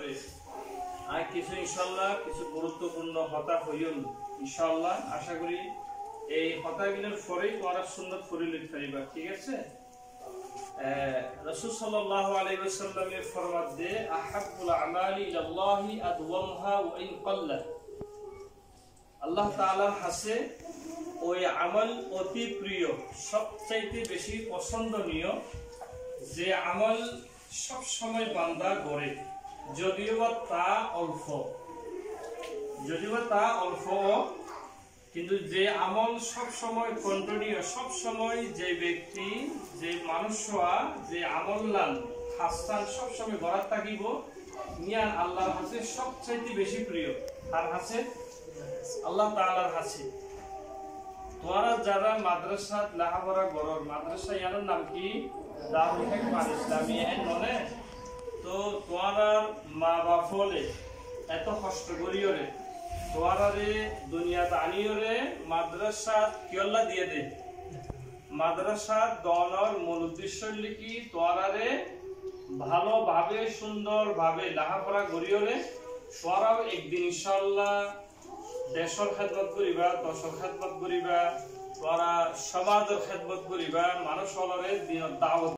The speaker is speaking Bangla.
ভিতরে আর কিছু ইনশাআল্লাহ কিছু গুরুত্বপূর্ণ কথা হইল ইনশাআল্লাহ আশা করি এই কথাগুলোর পরেই তোমরা সুন্দর ফরিলত পাইবা ঠিক আছে রাসূল সাল্লাল্লাহু আলাইহি ওয়াসাল্লামের ফরমান দে আহাব্বুল আমালি ইলাল্লাহি আদওয়ামহা ওয়া ইন ক্বাল্লা আল্লাহ তাআলার কাছে ওই আমল অতি প্রিয় সবচাইতে বেশি পছন্দনীয় যে আমল সব সময় বান্দা করে যদিও বা তা অল্প কিন্তু যে আমল সব সময় কন্টিনিউ সব সময় যে ব্যক্তি যে মানুষরা যে আমললান হাসান সব সময় গড়া থাকিব নিয়ান আল্লাহর কাছে সবচাইতে বেশি প্রিয় তার কাছে আল্লাহ তাআলার কাছে তোমরা যারা মাদ্রাসা লেখাপড়া করো মাদ্রাসা ইয়ার নাম কি দারুল হিকমত ইসলামিয়া ননে তো তোমরা মা বাপ হলে এত কষ্ট করিওরে তোমরা রে দুনিয়াতে আনিওরে মাদ্রাসা কিয়ল্লা দিয়ে দে মাদ্রাসা দনর মূল উদ্দেশ্য লিখি তোমরা রে ভালোভাবে সুন্দরভাবে লেখাপড়া করিওরে তোমরাও একদিন ইনশাআল্লাহ দেশের খেদমত করিবা দশের খেদমত করিবা তোমরা সমাজের খেদমত করিবা মানুষ হলরে দিন দাওয়াত